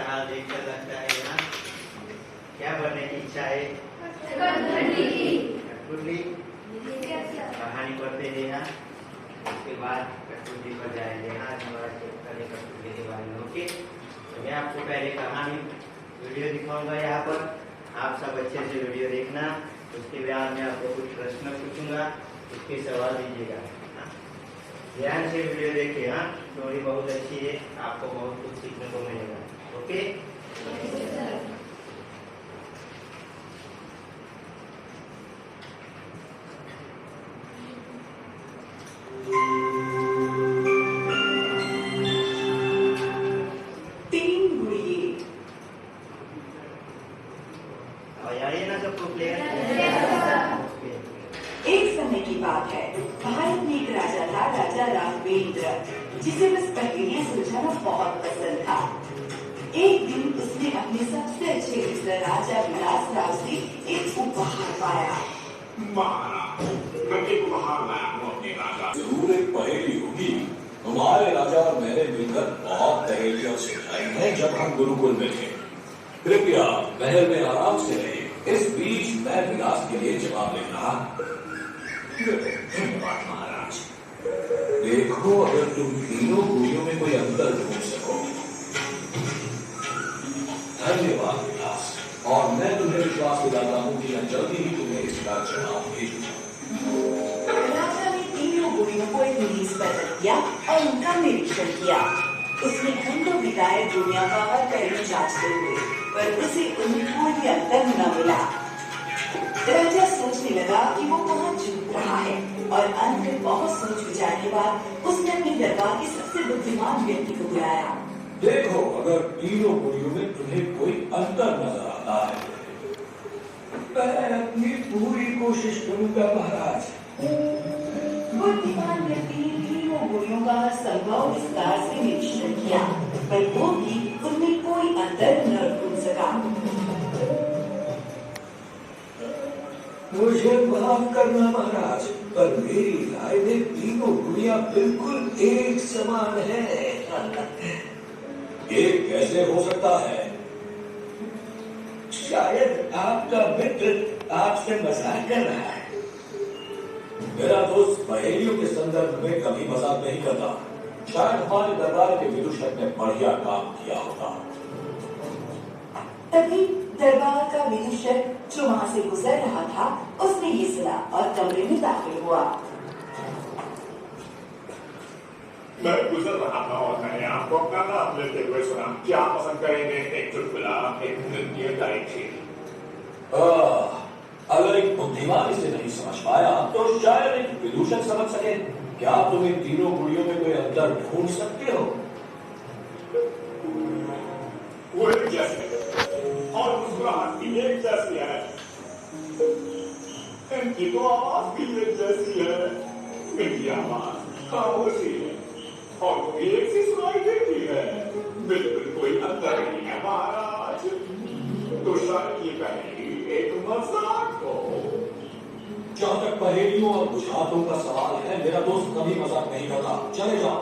हाल देखकर लगता है यहाँ क्या बनने की इच्छा है? कठपुतली। कहानी पढ़ते हैं यहाँ, उसके बाद कठपुतली पर जाएंगे। आज हमारा कठपुतली के बारे में। ओके, तो मैं आपको पहले कहानी वीडियो दिखाऊंगा यहाँ पर, आप सब अच्छे से वीडियो देखना। उसके बाद मैं आपको कुछ प्रश्न पूछूंगा, उसके सवाल दीजिएगा। ध्यान से वीडियो देखिए। हाँ, स्टोरी बहुत अच्छी है, आपको बहुत कुछ सीखने को मिलेगा। ओके, आइए ना सबको प्लेयर। एक समय की बात है, भारत में एक राजा था, राजा राघवेंद्र, जिसे बस पहेलियां सुलझाना बहुत पसंद था। एक दिन उसने अपने सबसे अच्छे मित्र राजा विलास राव से एक उपहार पाया। मैं एक उपहार लाया हूँ अपने राजा। जरूर एक पहेली होगी। हमारे राजा और मैंने मिलकर बहुत पहेलियां सुलझाई हैं जब हम गुरुकुल में थे। कृपया महल में आराम से रहिए, इस बीच मैं विलास के लिए जवाब ले रहा। धन्यवाद महाराज। देखो, अगर तुम तीनों गुड़ियों में कोई अंतर ढूंढ सको। धन्यवाद विलास, और मैं तुम्हें विश्वास दिलाता हूँ कि मैं जल्दी ही तुम्हें इसका जवाब भेजूंगा। राजा ने तीनों गुड़ियों को एक मेज पर रख दिया और उनका निरीक्षण किया। उसने घंटों बिताए दुनिया का हर पहलू जांचते हुए, पर उसे उनमें कोई अंतर न मिला। राजा सोचने लगा कि वो कहाँ चूक रहा है, और अंत में बहुत सोच विचार के बाद उसने अपने दरबार के सबसे बुद्धिमान व्यक्ति को बुलाया। देखो, अगर तीनों गुड़ियों में तुम्हें कोई अंतर नजर आता है, मैं अपनी पूरी कोशिश करूंगा महाराज। बुद्धिमान व्यक्ति ने तीनों गुड़ियों का संभव विस्तार से निरीक्षण किया, पर वो भी उनमें कोई अंतर न ढूंढ सका। मुझे माफ करना महाराज, पर मेरी राय में तीनों गुड़ियां बिल्कुल एक समान है। ये कैसे हो सकता है? शायद आपका मित्र आपसे मजाक कर रहा है। मेरा दोस्त पहेलियों के संदर्भ में कभी मजाक नहीं करता। शायद हमारे दरबार के विदूषक ने बढ़िया काम किया होगा। तभी दरबार का विदूषक जो वहाँ से गुजर रहा था, उसने ये सुना और कमरे में दाखिल हुआ। मैं गुजर रहा था और मैंने आपको अपना नाम लेते हुए सुना। क्या पसंद करेंगे? एक चुटकुला, एक नृत्य का एक खेल। अगर एक बुद्धिमान इसे नहीं समझ पाया तो शायद एक विदूषक समझ सके। क्या तुम इन तीनों गुड़ियों में कोई अंतर ढूंढ सकते हो? वो एक जैसे और मुस्कुराहट भी एक जैसी है। इनकी तो आवाज भी एक जैसी है। इनकी आवाज खामोशी है और वो एक सी सुनाई देती है। बिल्कुल कोई अंतर नहीं है महाराज। तो शायद ये पहेली एक मजाक हो। जहाँ तक पहेलियों और बुझारतों का सवाल है, मेरा दोस्त कभी मजाक नहीं करता। चले जाओ।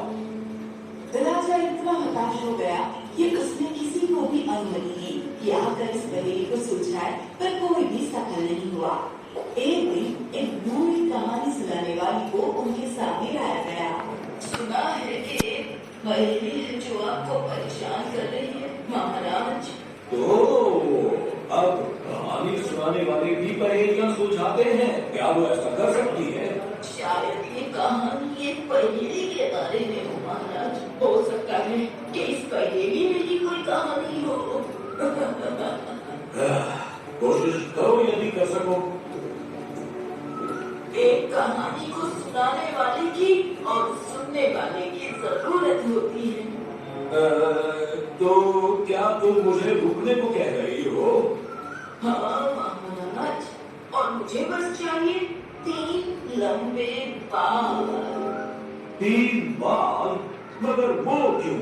राजा इतना हताश हो गया कि उसने किसी को भी अनुमति दी कि आकर इस पहेली को सुलझाए, पर कोई भी सफल नहीं हुआ। एक दिन एक बूढ़ी कहानी सुनाने वाली को उनके सामने लाया गया। सुना है कि पहेली है जो आपको परेशान कर रही है महाराज। तो अब कहानी सुनाने वाले भी पहेलियां सुलझाते हैं। क्या वो ऐसा कर सकती है? शायद ये कहानी एक पहेली के बारे में हो महाराज। हो सकता है कि इस पहेली में ही कोई कहानी हो। कोशिश करो यदि कर सको। एक कहानी को सुनाने वाले की और सुनने वाले की जरूरत होती है। तो क्या तुम मुझे रुकने को कह रही हो? हाँ महाराज, और मुझे बस चाहिए 3 लंबे बाल। 3 बाल? मगर वो क्यों?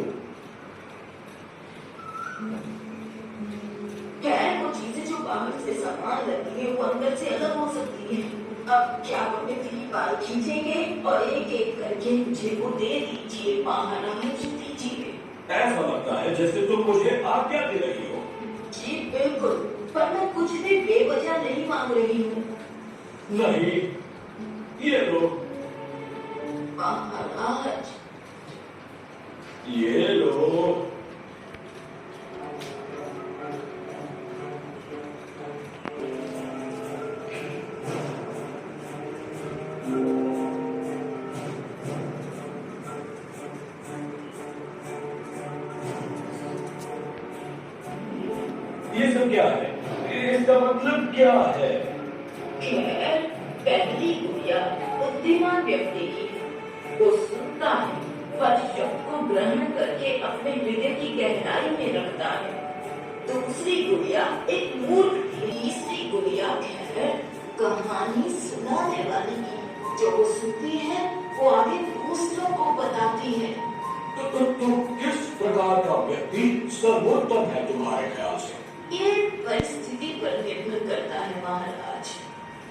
खैर, वो चीजें जो बाहर से सामान लगती है वो अंदर से अलग हो सकती है। अब क्या वो अपने 3 बाल खींचेंगे और एक एक करके मुझे वो दे दीजिए महाराज, दीजिए। ऐसा लगता है जैसे तुम मुझे आज्ञा दे रही हो। जी बिल्कुल, पर मैं कुछ भी बेवजह नहीं मांग रही हूँ। नहीं, ये लो, महाराज, ये लो। ये सब क्या है? इसका मतलब क्या है? खैर, पहली गुड़िया बुद्धिमान व्यक्ति की, वो सुनता है पर शब्द को ग्रहण करके अपने हृदय की गहराई में रखता है। दूसरी गुड़िया एक मूर्ख थी। तीसरी गुड़िया है कहानी सुनाने वाली की, जो वो सुनती है वो आगे दूसरों को बताती है। तो किस प्रकार का व्यक्ति सर्वोत्तम है तुम्हारे ख्याल से? ये परिस्थिति पर निर्भर करता है महाराज।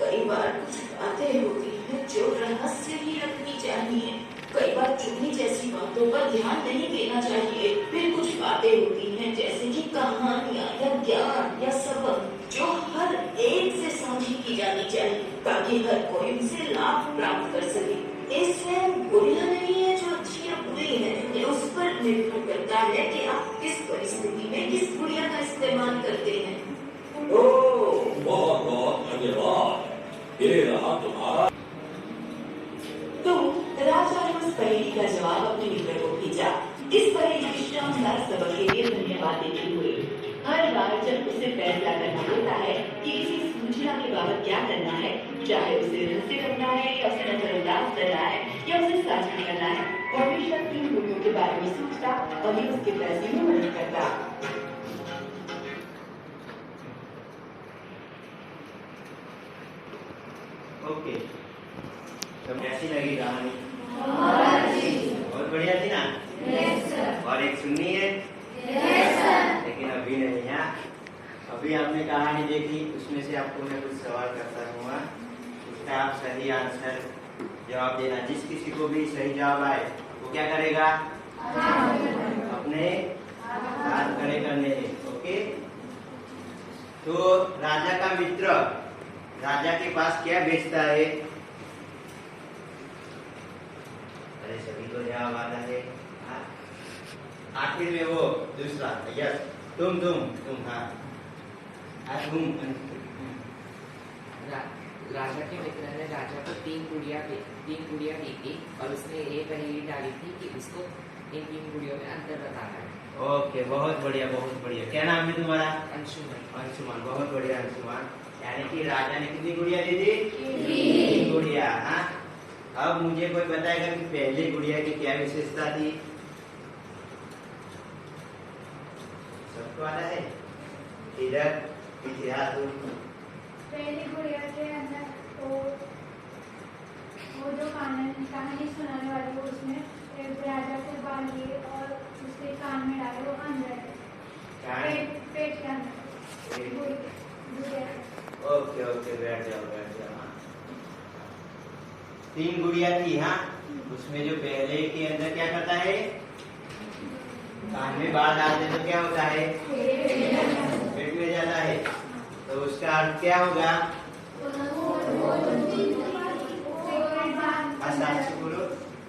कई बार कुछ बातें होती हैं जो रहस्य ही रखनी चाहिए। कई बार चुगली जैसी बातों पर ध्यान नहीं देना चाहिए। फिर कुछ बातें होती हैं जैसे कि कहानियां या ज्ञान या सबक, जो हर एक से साझी की जानी चाहिए ताकि हर कोई उनसे लाभ प्राप्त कर सके। इसमें बुरियां नहीं है जो अच्छी या बुरी है, ये उस पर निर्भर करता है कि आप किस परिस्थिति में किस बुरिया का इस्तेमाल करते हैं। ओह, बहुत बहुत धन्यवाद। ये रहा तुम्हारा। तो राजा ने उस पहेली का जवाब अपने मित्र को भेजा। इस पहेली की शानदार सबक के लिए धन्यवाद देते हुए हर बार जब उसे फैसला करना होता है कि किसी सूचना के बाबत क्या करना है, चाहे उसे रहस्य रखना है या उसे नजरअंदाज करना है या उसे साझा करना है, वो हमेशा 3 गुड़ियों के बारे में सोचता और ये उसके फैसले में मदद करता। ओके, तो कैसी लगी कहानी? बहुत बढ़िया थी ना? और एक सुननी है? लेकिन अभी नहीं है। अभी आपने कहानी देखी, उसमें से आपको मैं कुछ सवाल करता हूँ, उसका आप सही आंसर जवाब देना। जिस किसी को भी सही जवाब आए वो क्या करेगा? अपने हाथ खड़े करने। ओके, तो राजा का मित्र राजा के पास क्या बेचता है? अरे सभी को जवाब आता है। आखिर में वो दूसरा, यस, तुम हाँ, तुम। राजा के मित्र ने राजा को 3 गुड़िया दी थी और उसने ये पहेली डाली थी कि उसको इन 3 गुड़ियों में अंतर बताना है। ओके, बहुत बढ़िया, बहुत बढ़िया। क्या नाम है तुम्हारा? अंशुमन। अंशुमान, बहुत बढ़िया अंशुमान। यानी कि राजा ने कितनी गुड़िया दी थी? 3 गुड़िया। हाँ, अब मुझे कोई बताएगा कि पहली गुड़िया की क्या विशेषता थी? सबको आता है? इधर इतिहास पहली गुड़िया के अंदर तो वो जो कहानी सुनाने वाली वो उसमें एक राजा से बाल लिए और उसके कान में डाले, वो अंदर पेट के अंदर। ओके ओके, बैठ जाओ। हाँ, 3 गुड़िया थी। हाँ, उसमें जो पहले के अंदर क्या करता है? कान में बाल डालते तो क्या होता है? पेट में जाता है। तो उसका अर्थ क्या होगा? बोलो।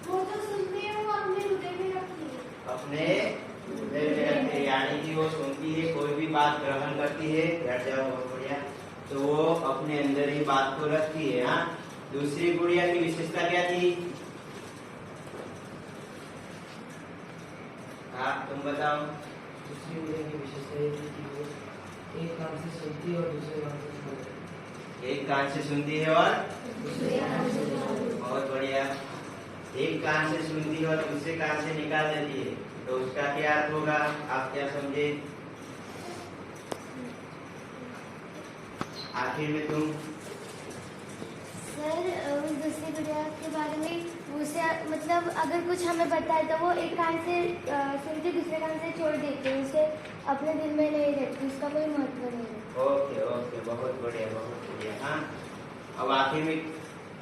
वो तो सुनती है, वो अपने हृदय में रखती है। अपने हृदय में रखती है, यानी कि वो सुनती है, कोई भी बात ग्रहण करती है। बैठ जाओ, बहुत बढ़िया। तो वो अपने अंदर ही बात को रखती है। हाँ, दूसरी गुड़िया की विशेषता क्या थी? हाँ, तुम बताओ। दूसरी गुड़िया की विशेषता ये थी कि वो एक कान से सुनती है और दूसरे कान से छोड़ती है। एक कान से सुनती है और दूसरे कान से छोड़ती है। बहुत बढ़िया। एक कान से सुनती है और दूसरे कान से निकाल देती है, तो उसका क्या अर्थ होगा? आप क्या समझे? आखिर में तुम। सर, उस दूसरी गुड़िया के बारे में उसे मतलब अगर कुछ हमें पता है तो वो एक कान से सुनती दूसरे कान से छोड़ देती है, उसे अपने दिल में नहीं रखती, उसका कोई महत्व नहीं है। ओके ओके, बहुत बढ़िया, बहुत बढ़िया। हाँ, अब आखिर में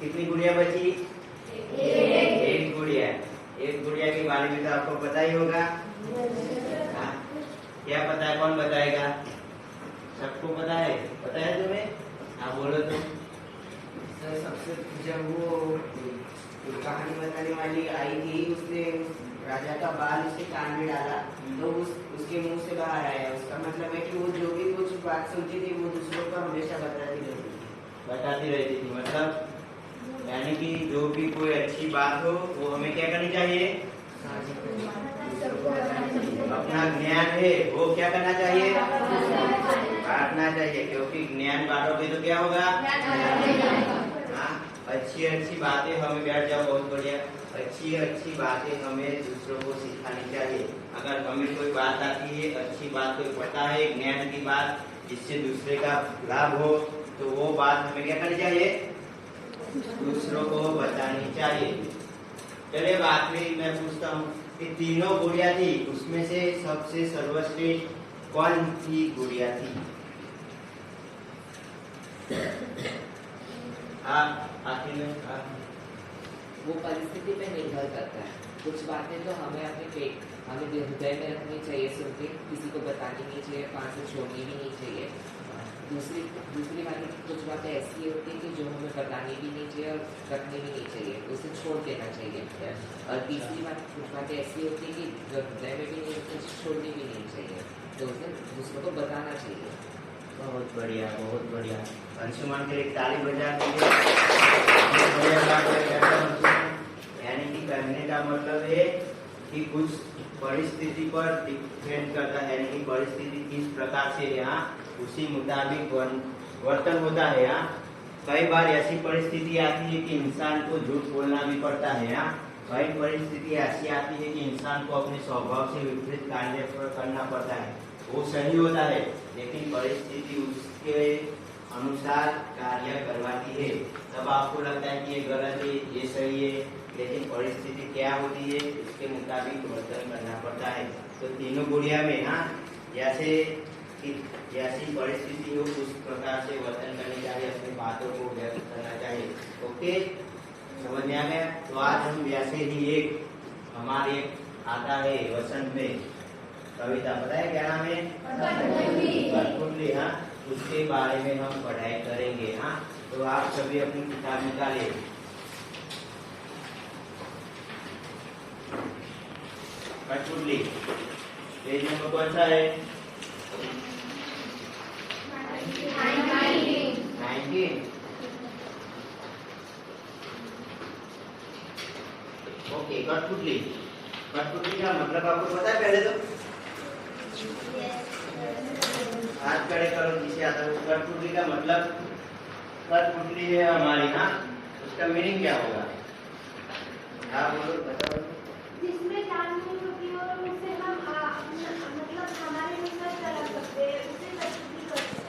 कितनी गुड़िया बची? एक गुड़िया। एक गुड़िया के बारे में तो आपको पता ही होगा। हाँ? क्या पता है? कौन बताएगा? सबको पता है? पता है तुम्हें? हाँ बोलो तुम। सर सबसे जब वो कहानी बताने वाली आई थी, उसने राजा का बाल उसके कान में डाला तो उसके मुंह से बाहर आया। उसका मतलब है कि वो जो भी कुछ बात सुनती थी वो दूसरों को हमेशा बताती रहती थी। मतलब यानी कि जो भी कोई अच्छी बात हो वो हमें क्या करनी चाहिए? अपना ज्ञान है वो क्या करना चाहिए? बांटना चाहिए, क्योंकि ज्ञान बांटोगे तो क्या होगा? हाँ, अच्छी अच्छी बातें हमें, बैठ जाओ, बहुत बढ़िया। अच्छी अच्छी बातें हमें दूसरों को सिखानी चाहिए। अगर हमें कोई बात आती है, अच्छी बात कोई पता है, ज्ञान की बात जिससे दूसरे का लाभ हो, तो वो बात हमें क्या करनी चाहिए? दूसरों को बतानी चाहिए। चलिए बाद में मैं पूछता हूँ कि तीनों गुड़िया थी, उसमें से सबसे सर्वश्रेष्ठ कौन सी गुड़िया थी? हाँ, आखिर में वो परिस्थिति पे निर्भर करता है। कुछ बातें तो हमें हमें हृदय में रखनी चाहिए, सुन के किसी को बतानी नहीं चाहिए, पास से छोड़नी भी नहीं चाहिए। दूसरी बात, कुछ बातें ऐसी होती है कि जो हमें बतानी भी नहीं चाहिए और रखनी भी नहीं चाहिए, उसे छोड़ देना चाहिए। और तीसरी बात, कुछ बातें ऐसी होती है कि जो हृदय में भी नहीं रखनी, छोड़नी भी नहीं चाहिए, तो उसे दूसरों को बताना चाहिए। बहुत बढ़िया, बहुत बढ़िया। अंशुमान के लिए ताली बजा दीजिए। यानी कि कहने का मतलब है कि कुछ परिस्थिति पर डिपेंड करता है, यानी कि परिस्थिति किस प्रकार से यहाँ उसी मुताबिक वर्तन होता है। यहाँ कई बार ऐसी परिस्थिति आती है कि इंसान को झूठ बोलना भी पड़ता है। यहाँ कई परिस्थिति ऐसी आती है कि इंसान को अपने स्वभाव से विपरीत कार्य करना पड़ता है। वो सही होता है, लेकिन परिस्थिति उसके अनुसार कार्य करवाती है। तब आपको लगता है कि ये गलत है, ये सही है, लेकिन परिस्थिति क्या होती है उसके मुताबिक वर्तन करना पड़ता है। तो तीनों गुड़िया में हाँ जैसी परिस्थिति हो उस प्रकार से वर्तन करनी चाहिए, अपनी बातों को व्यक्त करना चाहिए। ओके, समझ में आ गया? तो आज हम वैसे ही एक हमारे आता है वसंत में कविता, पता है क्या नाम है? कठपुतली। हाँ, उसके बारे में हम पढ़ाई करेंगे। हाँ, तो आप सभी अपनी किताब निकाले। कठपुतली पेज नंबर कौन सा है? 19। ओके, कठपुतली का मतलब आपको पता है? पहले तो हाथ खड़े करो जिसे आता है। कठपुतली का मतलब, कठपुतली है हमारी। हाँ, उसका मीनिंग क्या होगा? आप बोलो, बताओ। जिसमें जान नहीं होती और उसे हम मतलब हमारे अनुसार चला सकते हैं, उसे कठपुतली कहते हैं।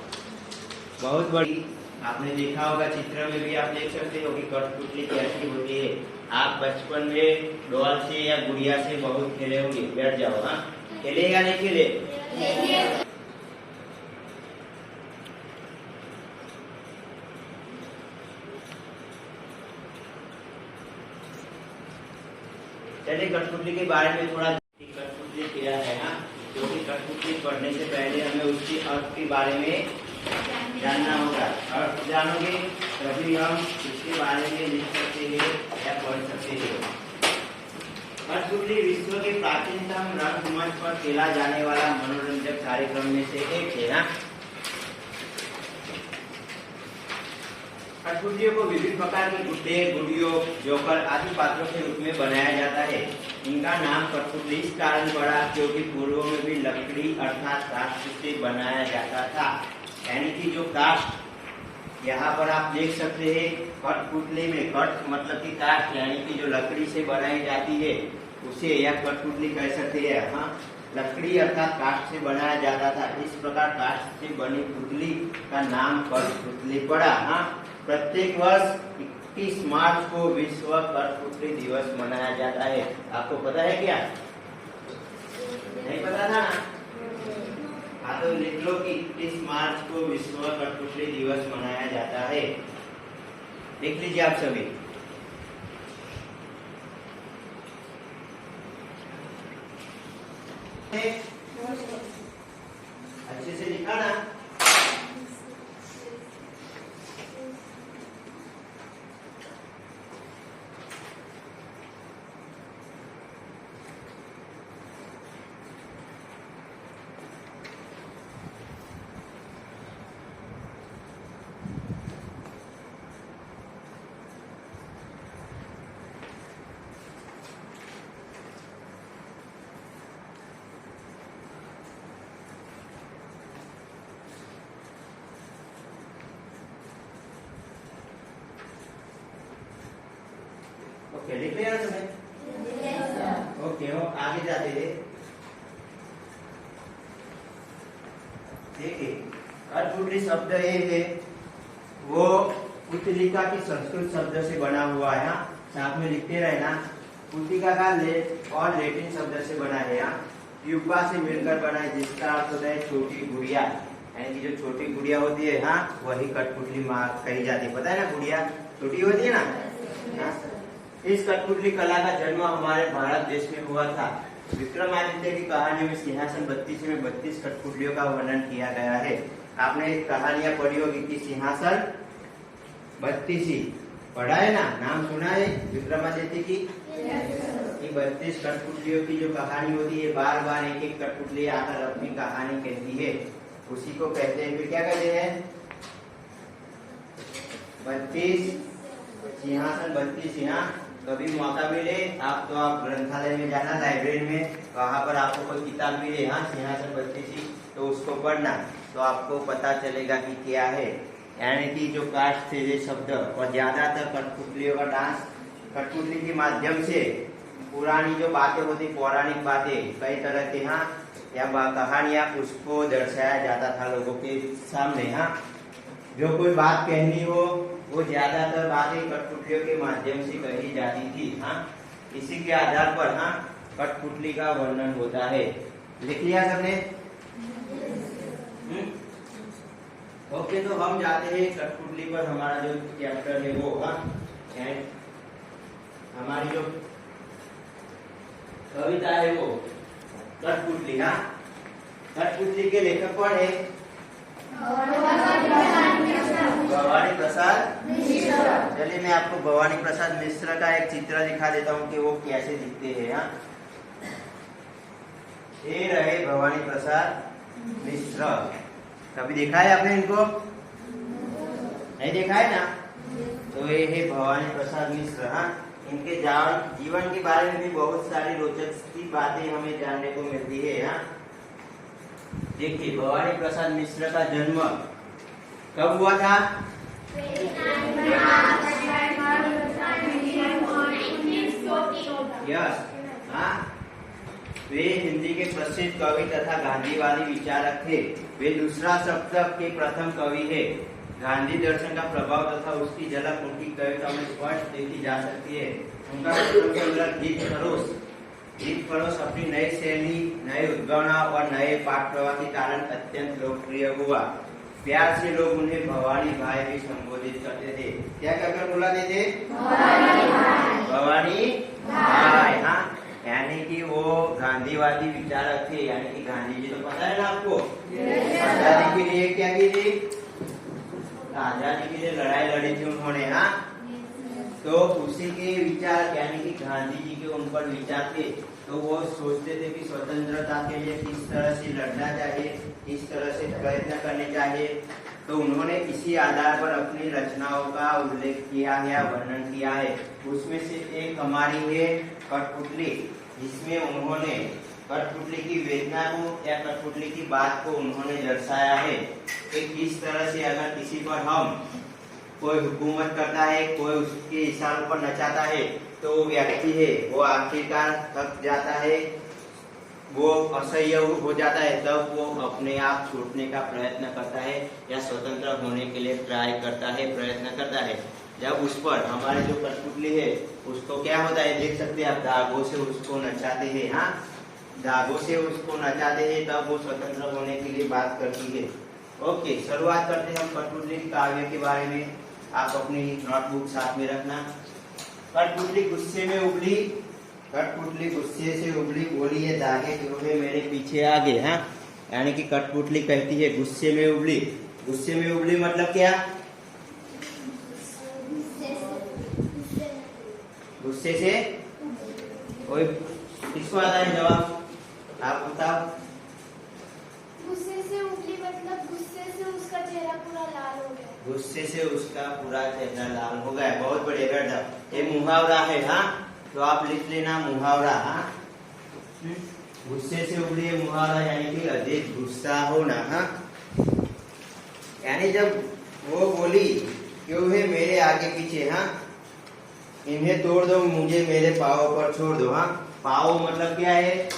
बहुत बड़ी, आपने देखा होगा चित्र में भी आप देख सकते हो कि कठपुतली कैसी होती है। आप बचपन में डॉल से या गुड़िया से बहुत खेले होंगे। बैठ जाओ। हाँ, खेले या नहीं खेले? चलिए कठपुतली के बारे में थोड़ा, कठपुतली क्या है ना, क्योंकि कठपुतली पढ़ने से पहले हमें उसके अर्थ के बारे में जानना होगा। अर्थ जानोगे तभी हम उसके बारे में लिख सकते हैं या पढ़ सकते हैं। कठपुतली विश्व के प्राचीनतम रंगमंच पर खेला जाने वाला मनोरंजक कार्यक्रम में से एक है। ना, कठपुतलियों को विभिन्न प्रकार के गुड्डे, गुड़ियों, जोकर आदि पात्रों के रूप में बनाया जाता है। इनका नाम कठपुतली इस कारण पड़ा क्योंकि पूर्व में भी लकड़ी अर्थात काष्ठ से बनाया जाता था। यानी कि जो काष्ठ, यहाँ पर आप देख सकते हैं कठपुतली में, कठ मतलब कि काष्ठ, यानी कि जो लकड़ी से बनाई जाती है उसे यह कठपुतली कह सकते हैं। हाँ, लकड़ी अर्थात काष्ठ से बनाया जाता था। इस प्रकार काष्ठ से बनी पुतली का नाम कठपुतली पड़ा। हाँ, प्रत्येक वर्ष 21 मार्च को विश्व कठपुतली दिवस मनाया जाता है। आपको पता है क्या? नहीं पता था ना? हाँ, तो लिख लो कि 21 मार्च को विश्व कठपुतली दिवस मनाया जाता है। लिख लीजिए आप सभी। अच्छे से लिखा ना। ओके, लिख लिया ना तुमने? ओके, हो आगे जाते हैं। देखिए, कठपुतली शब्द ये है, वो पुतलिका की संस्कृत शब्द से बना हुआ है। साथ में लिखते रहना। पुतलिका का और लैटिन शब्द से बना है। प्यूपा से मिलकर बना है, जिसका अर्थ होता है छोटी गुड़िया। यानी कि जो छोटी गुड़िया होती है, हाँ, वही कठपुतली माँ कही जाती है। पता है ना, गुड़िया छोटी होती है ना। हाँ? इस कठपुतली कला का जन्म हमारे भारत देश में हुआ था। विक्रमादित्य की कहानी में सिंहासन 32 में 32 कठपुतलियों का वर्णन किया गया है। आपने कहानियां पढ़ी होगी कि सिंहासन 32 पढ़ा है ना, नाम सुना है विक्रमादित्य की। 32 कठपुतलियों की जो कहानी होती है, बार बार एक एक कठपुतली आकर अपनी कहानी कहती है, उसी को कहते हैं। फिर क्या कहते हैं? 32 सिंहासन 32। यहाँ कभी मौका मिले आप तो आप ग्रंथालय में जाना, लाइब्रेरी में, वहां पर आपको कोई किताब मिले, हाँ, सिंहासन 32, तो उसको पढ़ना, तो आपको पता चलेगा कि क्या है। यानी कि जो कास्ट थे ये शब्द, और ज्यादातर कठपुतलियों का डांस कठपुतली के माध्यम से पुरानी जो बातें होती, पौराणिक बातें कई तरह के, हाँ, या कहानियां, उसको दर्शाया जाता था लोगों के सामने। हाँ, जो कोई बात कहनी हो, वो ज्यादातर बातें कठपुतलियों के माध्यम से कही जाती थी। हाँ, इसी के आधार पर, हाँ, कठपुतली का वर्णन होता है। लिख लिया सबने? ओके, तो हम जाते हैं कठपुतली पर। हमारा जो चैप्टर है वो, हाँ, हमारी जो कविता है वो कठपुतली। हाँ, कठपुतली के लेखक कौन है? भवानी प्रसाद मिश्र। चलिए मैं आपको भवानी प्रसाद मिश्र का एक चित्र दिखा देता हूँ कि वो कैसे दिखते हैं। हाँ, ये रहे भवानी प्रसाद मिश्र। कभी देखा है आपने इनको? नहीं देखा है ना? तो ये है भवानी प्रसाद मिश्र। हाँ, इनके जीवन के बारे में भी बहुत सारी रोचक बातें हमें जानने को मिलती है। हाँ, देखिए, भवानी प्रसाद मिश्र का जन्म कब हुआ था? यस। हाँ, वे हिंदी के प्रसिद्ध कवि तथा गांधीवादी विचारक थे। वे दूसरा शतक के प्रथम कवि है। गांधी दर्शन का प्रभाव तथा उसकी झलक उनकी कविता में स्पष्ट देखी जा सकती है। उनका प्रथम संग्रह गीत खरोश अपनी नई शैली, नए उद्गणा और नए पाठ प्रवाह के कारण अत्यंत लोकप्रिय हुआ। प्यार से लोग उन्हें भवानी भाई भी संबोधित करते थे। क्या कहकर बुलाते थे? भवानी भाई। हाँ, यानी कि वो गांधीवादी विचारक थे। यानी कि गांधी जी तो पता है ना आपको, आजादी के लिए क्या की थी? आजादी के लिए लड़ाई लड़ी थी उन्होंने। हाँ, तो उसी के विचार, यानी कि गांधी जी के उन पर विचार थे। तो वो सोचते थे कि स्वतंत्रता के लिए किस तरह से लड़ना चाहिए, किस तरह से प्रयत्न करने चाहिए। तो उन्होंने इसी आधार पर अपनी रचनाओं का उल्लेख किया है या वर्णन किया है। उसमें से एक हमारी है कठपुतली, जिसमें उन्होंने कठपुतली की वेदना को या कठपुतली की बात को उन्होंने दर्शाया है कि किस तरह से अगर किसी पर हम कोई हुकूमत करता है, कोई उसके इशारों पर नचाता है, तो वो व्यक्ति है वो आखिरकार थक जाता है, वो असह्य हो जाता है, तब वो अपने आप छूटने का प्रयत्न करता है या स्वतंत्र होने के लिए ट्राई करता है, प्रयत्न करता है। जब उस पर हमारे जो कठपुतली है उसको क्या होता है, देख सकते हैं आप, धागों से उसको नचाते हैं। हाँ, धागों से उसको नचाते हैं, तब वो स्वतंत्र होने के लिए बात करती है। ओके, शुरुआत करते हैं हम कठपुतली काव्य के बारे में। आप अपनी नोटबुक साथ में रखना। कठपुतली गुस्से में उबली कठपुतली गुस्से से उबली बोली है धागे क्यों है मेरे पीछे आगे। हाँ, यानी कि कठपुतली कहती है गुस्से में उबली। गुस्से में उबली मतलब क्या? गुस्से से कोई किसको आता है जवाब? आप बताओ। गुस्से से उबली मतलब गुस्से से उसका चेहरा पूरा लाल हो गया। गुस्से से उसका पूरा चेहरा लाल हो गया। बहुत बढ़िया बेटा, ये मुहावरा है। हाँ, तो आप लिख लेना मुहावरा। हाँ, गुस्से से उबली है मुहावरा, यानी कि अधिक गुस्सा होना। हाँ, यानी जब वो बोली क्यों है मेरे आगे पीछे। हाँ, इन्हें तोड़ दो मुझे मेरे पाँव पर छोड़ दो। हाँ, पाँव मतलब क्या है?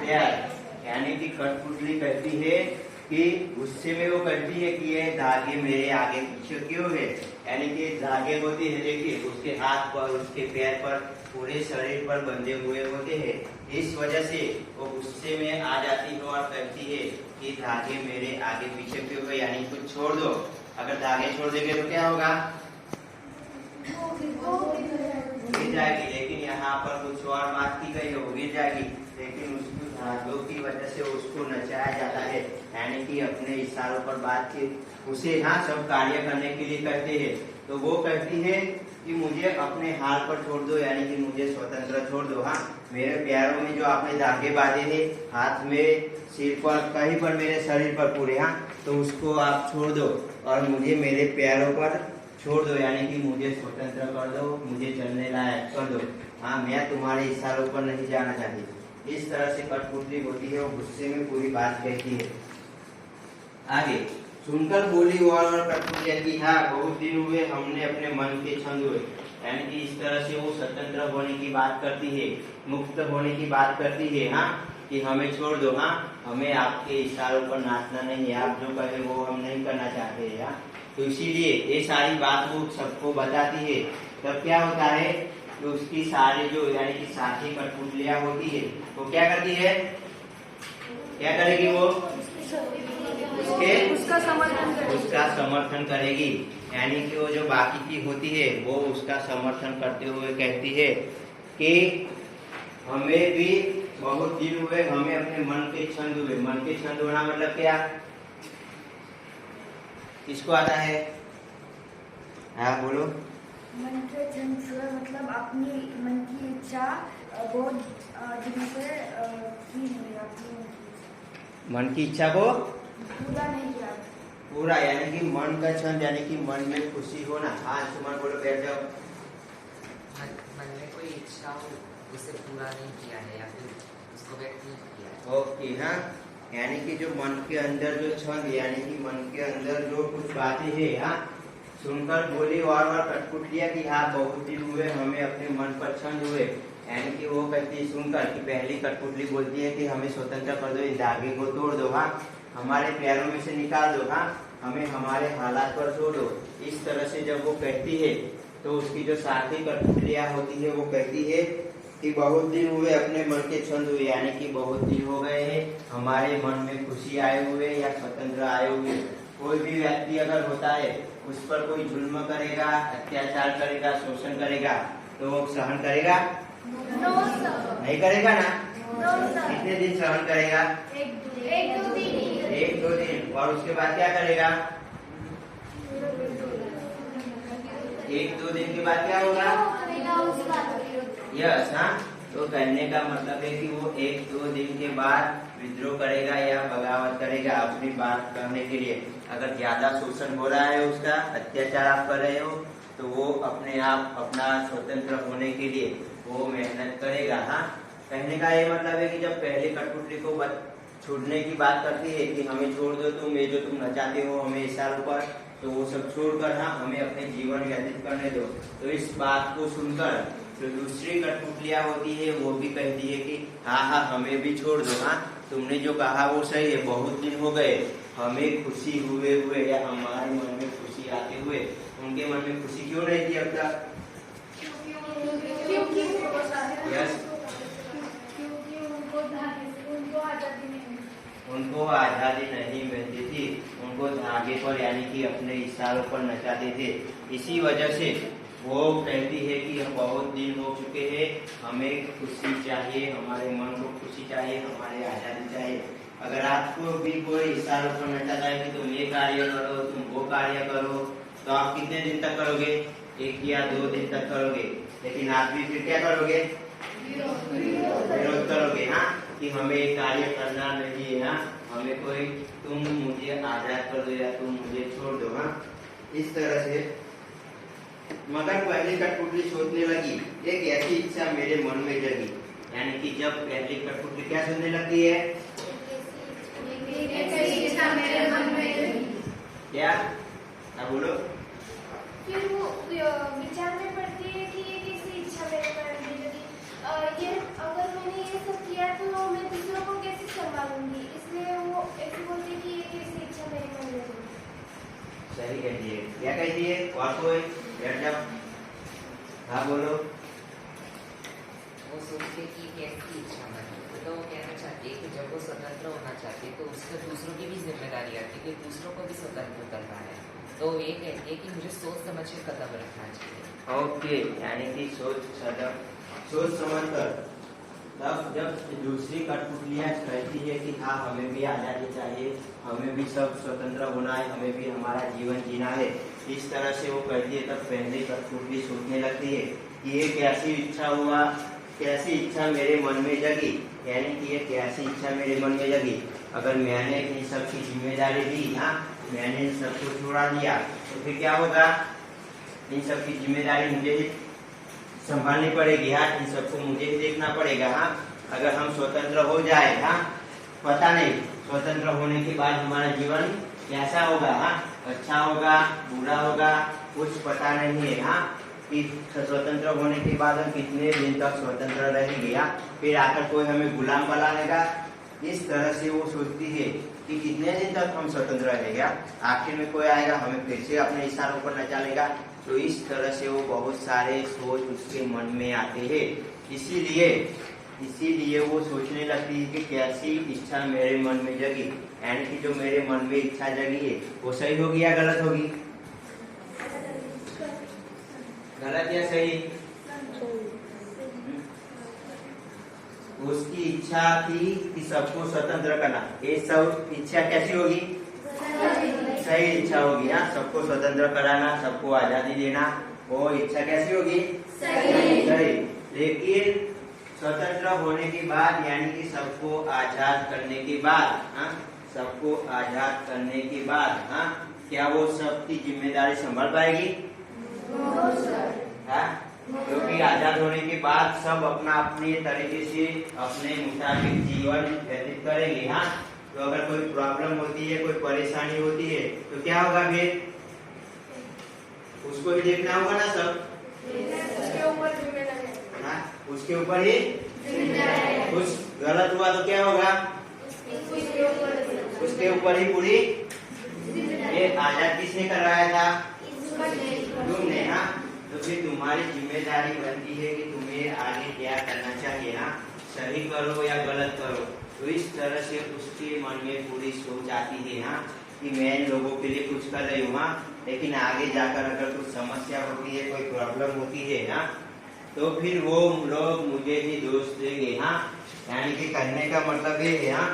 पैर। यानी कि कठपुतली कहती है कि गुस्से में वो कहती है कि ये धागे मेरे आगे पीछे क्यों है। यानी कि धागे होते हैं, देखिए उसके हाथ पर, उसके पैर पर, पूरे शरीर पर बंधे हुए होते हैं। इस वजह से वो गुस्से में आ जाती है और कहती है कि धागे मेरे आगे पीछे क्यों है, यानी कुछ छोड़ दो। अगर धागे छोड़ देंगे तो क्या होगा? गिर जाएगी। लेकिन यहाँ पर कुछ और बात की गई है, वो गिर जाएगी, लेकिन उसकी धागों की वजह से उसको नचाया जाता है। यानी कि अपने इशारों पर बातचीत उसे हाँ सब कार्य करने के लिए कहते हैं। तो वो कहती है कि मुझे अपने हाल पर छोड़ दो, यानी कि मुझे स्वतंत्र छोड़ दो। हाँ, मेरे पैरों में जो आपने धागे बांधे हैं, हाथ में, सिर पर, कहीं पर, मेरे शरीर पर पूरे, हाँ, तो उसको आप छोड़ दो और मुझे मेरे पैरों पर छोड़ दो, यानी कि मुझे स्वतंत्र कर दो, मुझे चलने लायक कर दो। हाँ, मैं तुम्हारे इशारों पर नहीं जाना चाहती। इस तरह से कठपुतली होती है, वो गुस्से में पूरी बात कहती है। आगे सुनकर बोली और कठपुतली की हाँ बहुत दिन हुए हमने अपने मन के छंद हुए। यानी कि इस तरह से वो स्वतंत्र होने की बात करती है, मुक्त होने की बात करती है। हाँ, कि हमें छोड़ दो। हाँ, हमें आपके इशारों पर नाचना नहीं है, आप जो कहे वो हम नहीं करना चाहते हैं। हाँ, तो इसीलिए ये सारी बात वो सबको बताती है। तब क्या होता है कि उसकी सारी जो यानी कि साथी कठपुतलियां होती है वो क्या करती है? क्या करेगी? वो उसका समर्थन करेगी। यानी कि वो जो बाकी की होती है वो उसका समर्थन करते हुए कहती है कि हमें भी बहुत दिन हुए, हमें अपने मन के छंद हुए। मन के छंद होना मतलब क्या? किसको आता है? हाँ बोलो। मन के छंद हुए मतलब अपनी मन की इच्छा बहुत दिन से की नहीं आती। मन की इच्छा को पूरा नहीं किया। पूरा यानी कि मन का छंद, यानी कि मन में खुशी होना। हाँ सुमन बोलो, बैठ जाओ। मन में कोई इच्छा हो उसे पूरा नहीं किया है या फिर उसको व्यक्त नहीं किया। ओके। हाँ, यानी कि जो मन के अंदर जो छंद, यानी कि मन के अंदर जो कुछ बातें है। हाँ, सुनकर बोली और कठपुतलियां कि हाँ बहुत दिन हुए हमें अपने मन पर छंद हुए। यानी कि वो कहती है सुनकर कि पहली कठपुतली बोलती है कि हमें स्वतंत्र कर दो, इस धागे को तोड़ दो। हाँ, हमारे पैरों में से निकाल दो। हाँ, हमें हमारे हालात पर छोड़ो। इस तरह से जब वो कहती है तो उसकी जो साथी कठपुतलियां होती है वो कहती है कि बहुत दिन हुए अपने मन के छंद हुए, यानी कि बहुत दिन हो गए हैं हमारे मन में खुशी आए हुए या स्वतंत्र आए हुए। कोई भी व्यक्ति अगर होता है उस पर कोई जुल्म करेगा, अत्याचार करेगा, शोषण करेगा तो वो सहन करेगा? नहीं करेगा ना। कितने दिन सहन करेगा? एक दो दिन। और उसके बाद क्या करेगा? एक दो दिन के बाद क्या होगा? यस। हाँ, तो कहने का मतलब है कि वो एक दो दिन के बाद विद्रोह करेगा या बगावत करेगा अपनी बात करने के लिए। अगर ज्यादा शोषण हो रहा है, उसका अत्याचार आप कर रहे हो, तो वो अपने आप अपना स्वतंत्र होने के लिए वो मेहनत करेगा। हाँ, कहने का ये मतलब है कि जब पहले कठपुतली को छोड़ने की बात करती है कि हमें छोड़ दो तुम, ये जो तुम नचाते हो हमें इशारों पर, तो वो सब छोड़कर हाँ हमें अपने जीवन व्यतीत करने दो। तो इस बात को सुनकर जो दूसरी कठपुतलियां होती है वो भी कहती है कि हाँ हाँ हमें भी छोड़ दो। हाँ, तुमने जो कहा वो सही है, बहुत दिन हो गए हमें खुशी हुए या हमारे मन में खुशी आते हुए। उनके मन में खुशी क्यों नहीं थी अब तक? यस, उनको आजादी नहीं मिलती थी, उनको धागे पर यानी कि अपने इशारों पर नचाते थे। इसी वजह से वो कहती है कि हम बहुत दिन हो चुके हैं, हमें खुशी चाहिए, हमारे मन को खुशी चाहिए, हमारे आज़ादी चाहिए। अगर आपको भी कोई हिस्सा करना चाहता है कि तुम ये कार्य करो, तुम वो कार्य करो, तो आप कितने दिन तक करोगे? 1 या 2 दिन तक करोगे। लेकिन आप भी फिर क्या करोगे? विरोध करोगे। हाँ, कि हमें ये कार्य करना नहीं है। हाँ, हमें कोई तुम मुझे आजाद कर दो या तुम मुझे छोड़ दो। हाँ, इस तरह से। मगर पहली कठपुतली सोचने लगी, एक ऐसी इच्छा मेरे मन में जगी। यानी कि जब पहली कठपुतली क्या सोचने लगती है? क्या? अब बोलो। फिर वो विचार में पड़ती है कि ये कैसी इच्छा मेरे मन में जगी। ये अगर मैंने ये सब किया तो मैं दूसरों को कैसे संभालूंगी, इसलिए वो ऐसे बोलती है कि ये कैसी इच्छा मेरे मन में जगी। सही कहती है। क्या कहती है? और कोई बैठ जाओ। हाँ बोलो। वो सोचते कि कैसी इच्छा बनी, तो वो कहना चाहती है कि जब वो स्वतंत्र होना चाहती है तो उससे दूसरों की भी जिम्मेदारी आती है कि दूसरों को भी स्वतंत्र करना है। तो ये कहती है कि मुझे सोच समझ के कदम रखना चाहिए। ओके, यानी कि सोच समझ कर। तब जब दूसरी कठपुतलियां कहती है कि हाँ हमें भी आज़ादी चाहिए, हमें भी सब स्वतंत्र होना है, हमें भी हमारा जीवन जीना है, इस तरह से वो कहती है, तब पहली कठपुतली सोचने लगती है कि ये कैसी इच्छा हुआ, कैसी इच्छा मेरे मन में जगी। यानी कि ये कैसी इच्छा मेरे मन में जगी। अगर मैंने इन सब की जिम्मेदारी दी, हाँ मैंने इन सबको छोड़ा दिया, तो फिर क्या होगा? इन सब की जिम्मेदारी मुझे ही संभालनी पड़ेगी। हाँ, इन सबको मुझे ही देखना पड़ेगा। हाँ, अगर हम स्वतंत्र हो जाए, हाँ पता नहीं स्वतंत्र होने के बाद हमारा जीवन कैसा होगा। हाँ, अच्छा होगा, बुरा होगा, कुछ पता नहीं है। हाँ, कि स्वतंत्र होने के बाद हम कितने दिन तक स्वतंत्र रहेंगे। हाँ, फिर आकर कोई हमें गुलाम बना लेगा। इस तरह से वो सोचती है कि कितने दिन तक हम स्वतंत्र रहेंगे। आखिर में कोई आएगा हमें फिर से अपने इशारों पर नचालेगा। तो इस तरह से वो बहुत सारे सोच उसके मन में आते हैं। इसीलिए वो सोचने लगती है कि कैसी इच्छा मेरे मन में जगी। यानी कि जो मेरे मन में इच्छा जगी है वो सही होगी या गलत होगी? गलत या सही? उसकी इच्छा थी कि सबको स्वतंत्र करना। ये सब इच्छा कैसी होगी? सही इच्छा होगी। हाँ, सबको स्वतंत्र कराना, सबको आजादी देना, वो इच्छा कैसी होगी? सही। लेकिन स्वतंत्र होने के बाद, यानी कि सबको आजाद करने के बाद, हाँ सबको आजाद करने के बाद, हाँ क्या वो सबकी जिम्मेदारी संभाल पाएगी? हाँ, क्योंकि आजाद होने के बाद सब अपना अपने तरीके से अपने मुताबिक जीवन व्यतीत करेंगे। हाँ, तो अगर कोई प्रॉब्लम होती है, कोई परेशानी होती है, तो क्या होगा? फिर उसको भी देखना होगा ना सब। हाँ, उसके ऊपर ही कुछ गलत हुआ तो क्या होगा? उसके ऊपर ही पूरी। ये आजाद किसने करवाया था? तुमने। हाँ, तो फिर तुम्हारी जिम्मेदारी बनती है कि तुम्हें आगे क्या करना चाहिए। हाँ, सही करो या गलत करो। तो इस तरह से उसके मन में पूरी सोच आती है। हाँ, कि मैं इन लोगों के लिए कुछ कर रही हूँ। हाँ, लेकिन आगे जाकर अगर कुछ समस्या होती है, कोई प्रॉब्लम होती है, हाँ तो फिर वो लोग मुझे ही दोष देंगे। हाँ, यानी कि कहने का मतलब ये है, हाँ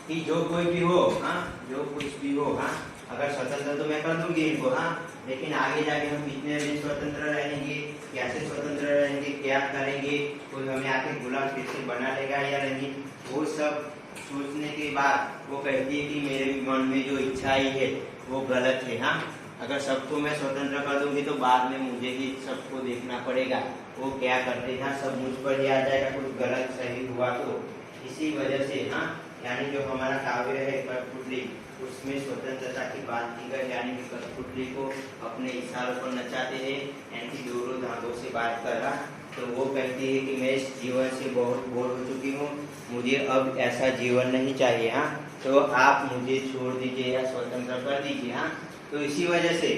कि जो कोई भी हो, हाँ जो कुछ भी हो, हाँ अगर स्वतंत्र तो मैं कर दूंगी इनको। हाँ, लेकिन आगे जाके हम कितने दिन स्वतंत्र रहेंगे, कैसे स्वतंत्र रहेंगे, क्या करेंगे, कोई हमें आके गुलाम फिर से बना लेगा या नहीं, वो सब सोचने के बाद वो कहती है कि मेरे मन में जो इच्छा आई है वो गलत है। हाँ, अगर सबको मैं स्वतंत्र कर दूंगी तो बाद में मुझे ही सबको देखना पड़ेगा, वो क्या करते हैं सब मुझ पर ही आ जाएगा, कुछ गलत सही हुआ तो। इसी वजह से हाँ, यानी जो हमारा काव्य है कठपुतली, उसमें स्वतंत्रता की बात की गई। यानी कि कठपुतली को अपने इशारों पर नचाते हैं, यानी कि जोरों धागों से बात कर रहा, तो वो कहती है कि मैं इस जीवन से बहुत बोर हो चुकी हूँ, मुझे अब ऐसा जीवन नहीं चाहिए। हाँ, तो आप मुझे छोड़ दीजिए या स्वतंत्र कर दीजिए। हाँ, तो इसी वजह से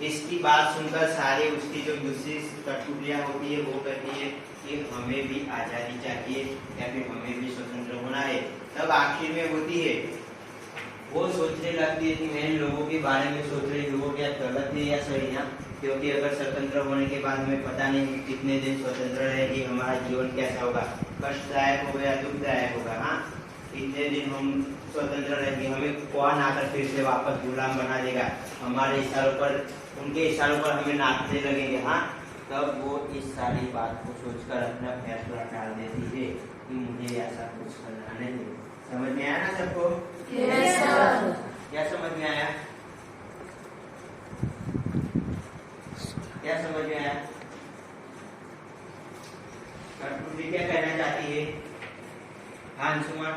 इसकी बात सुनकर सारे उसकी जो दूसरी कठपुतलियां होती है वो कहती है कि हमें भी आज़ादी चाहिए या फिर हमें भी स्वतंत्र होना है। तब आखिर में होती है वो सोचने लगती है कि मैं इन लोगों के बारे में सोच रही हूँ वो क्या गलत है या सही है, क्योंकि अगर स्वतंत्र होने के बाद हमें पता नहीं कितने दिन स्वतंत्र रहेगी, हमारा जीवन कैसा होगा, कष्टदायक होगा या दुखदायक होगा। हाँ, कितने दिन हम स्वतंत्र रहेंगे, हमें कौन आकर फिर से वापस गुलाम बना देगा, हमारे इशारों पर, उनके इशारों पर हमें नाचने लगेंगे। हाँ, तब वो इस सारी बात को सोचकर अपना फैसला टाल देती है कि मुझे ऐसा कुछ करना नहीं। समझ में आया ना सबको? Yes sir. क्या समझ में आया? क्या समझ में आया? कठपुतली क्या कहना चाहती है? हाँ अंशुमा,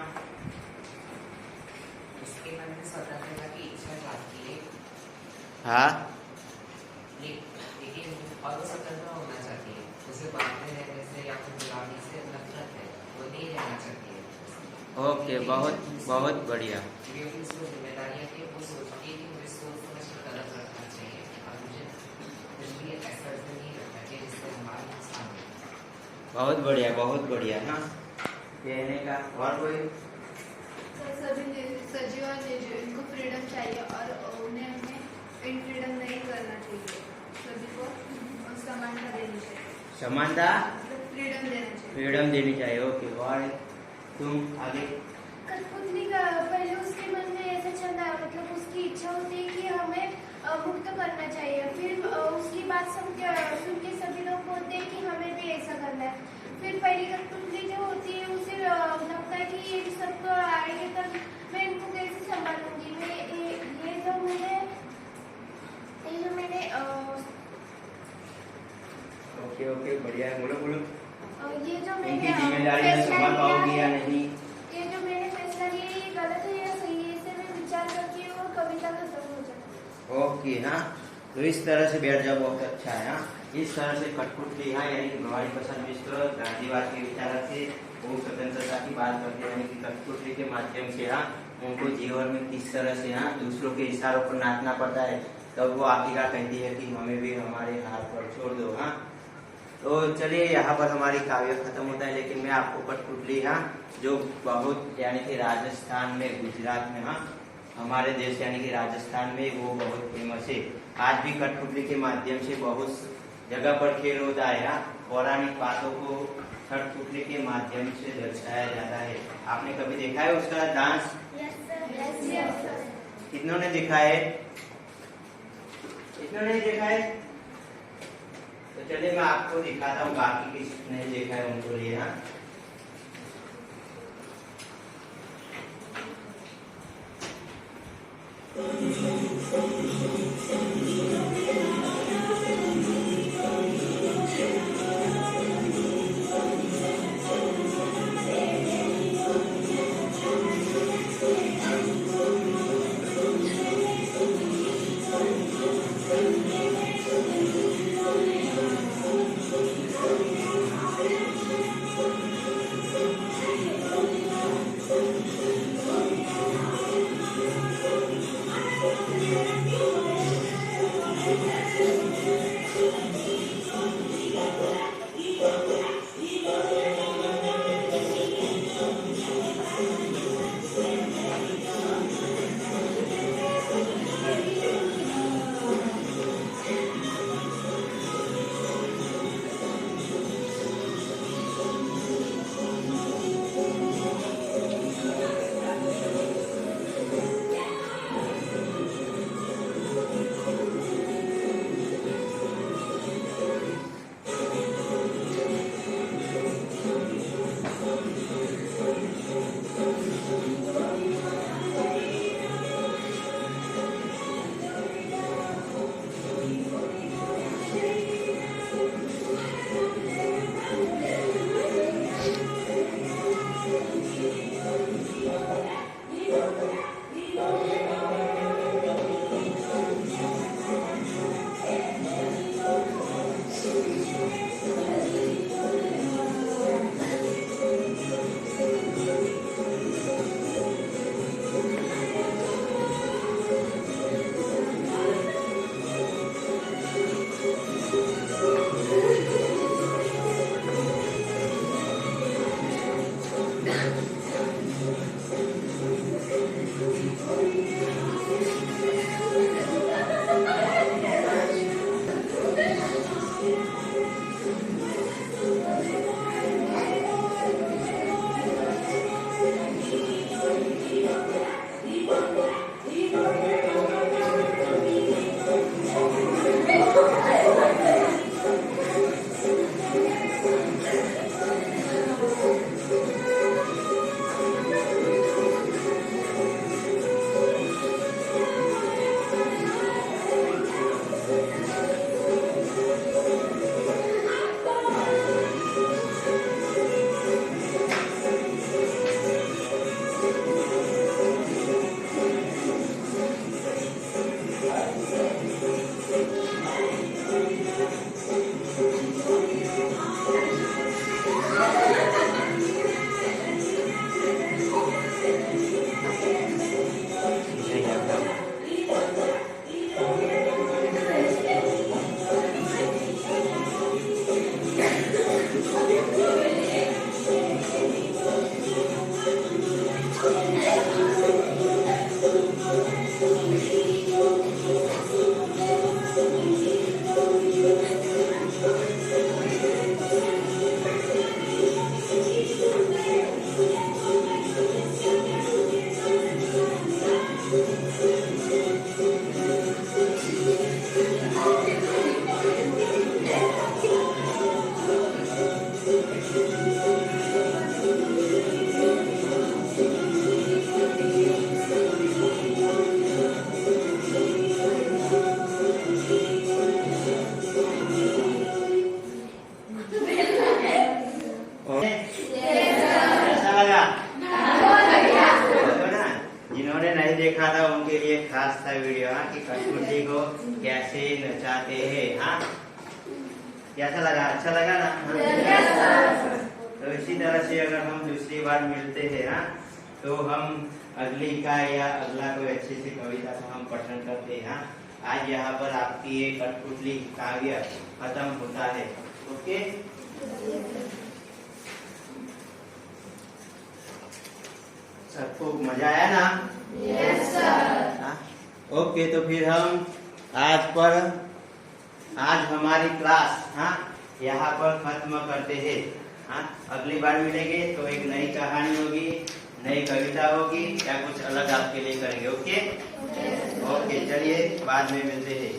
उसके मन में स्वतंत्रता की इच्छा जाती है, हाँ, लेकिन और वो स्वतंत्र होना चाहती है। उसे बाद में रहने से या फिर गुलामी से नफरत है, वो नहीं रहना चाहती है। ओके, बहुत बहुत बढ़िया। क्योंकि उसको जिम्मेदारियां थी, वो सोचती है कि मुझे सोच समझ कर कदम रखना चाहिए और मुझे कुछ भी ऐसा नहीं रखना चाहिए जिससे हमारा नुकसान हो। बहुत बढ़िया, बहुत बढ़िया। हाँ, कहने का और कोई? सभी सजीव और निर्जीव इनको फ्रीडम चाहिए और उन्हें फ्रीडम नहीं करना चाहिए। सभी को समानता देनी चाहिए। समानता, फ्रीडम देना चाहिए। फ्रीडम देनी चाहिए। ओके, और तुम आगे? कठपुतली का पहले उसके मन में ऐसा चलता है, मतलब उसकी इच्छा होती है कि हमें मुक्त करना चाहिए। फिर उसकी बात सुन के सभी लोग बोलते हैं कि हमें भी ऐसा करना है। फिर पहली कठपुतली जो होती है उसे लगता है कि ये सब तो आएंगे तब मैं इनको कैसे संभालूंगी। मैं ये जो मैंने ओके ओके, बढ़िया, बोलो बोलो। ये जो इनकी मैंने जिम्मेदारी में फैसला संभाल लिया पाओगी या है, नहीं? ये जो मैंने फैसला लिया है, ये गलत है या सही है, इसे मैं विचार करती हूँ और कविता खत्म हो जाती है। ओके, हाँ, तो इस तरह से बैठ जाओ, बहुत अच्छा है। हाँ, इस तरह से कठपुतली, हाँ, यानी कि भवानी प्रसाद मिश्र गांधीवाद के विचारक से वो स्वतंत्रता की बात करते हैं, यानी कि कठपुतली के माध्यम से हाँ उनको जीवन में किस तरह से हाँ दूसरों के इशारों पर नाचना पड़ता है, तब वो आखिरकार कहती है कि हमें भी हमारे हाथ पर छोड़ दो। हाँ, तो चलिए यहाँ पर हमारी काव्य खत्म होता है, लेकिन मैं आपको कठपुतली हाँ जो बहुत यानी कि राजस्थान में, गुजरात में, हाँ हमारे देश यानी कि राजस्थान में वो बहुत फेमस है। आज भी कठपुतली के माध्यम से बहुत जगह पर खेल होता है। हाँ, पौराणिक बातों को कठपुतली के माध्यम से दर्शाया जाता है। आपने कभी देखा है उसका डांस? कितनों ने देखा है? कितनों ने देखा है? तो चलिए मैं आपको दिखाता हूँ, बाकी किसने देखा है उनको लिए। हाँ, देखा था उनके लिए खास था वीडियो कि कठपुतली को कैसे नचाते हैं। हाँ, कैसा लगा? अच्छा लगा ना? तो इसी तरह से अगर हम दूसरी बार मिलते हैं तो हम अगली इकाई या अगला कोई अच्छी सी कविता को हम पठन करते हैं। आज यहाँ पर आपकी ये कठपुतली काव्य खत्म होता है। ओके, सबको मजा आया ना? Yes sir. ओके, तो फिर हम आज हमारी क्लास यहाँ पर खत्म करते हैं। अगली बार मिलेंगे तो एक नई कहानी होगी, नई कविता होगी या कुछ अलग आपके लिए करेंगे। ओके, चलिए बाद में मिलते हैं।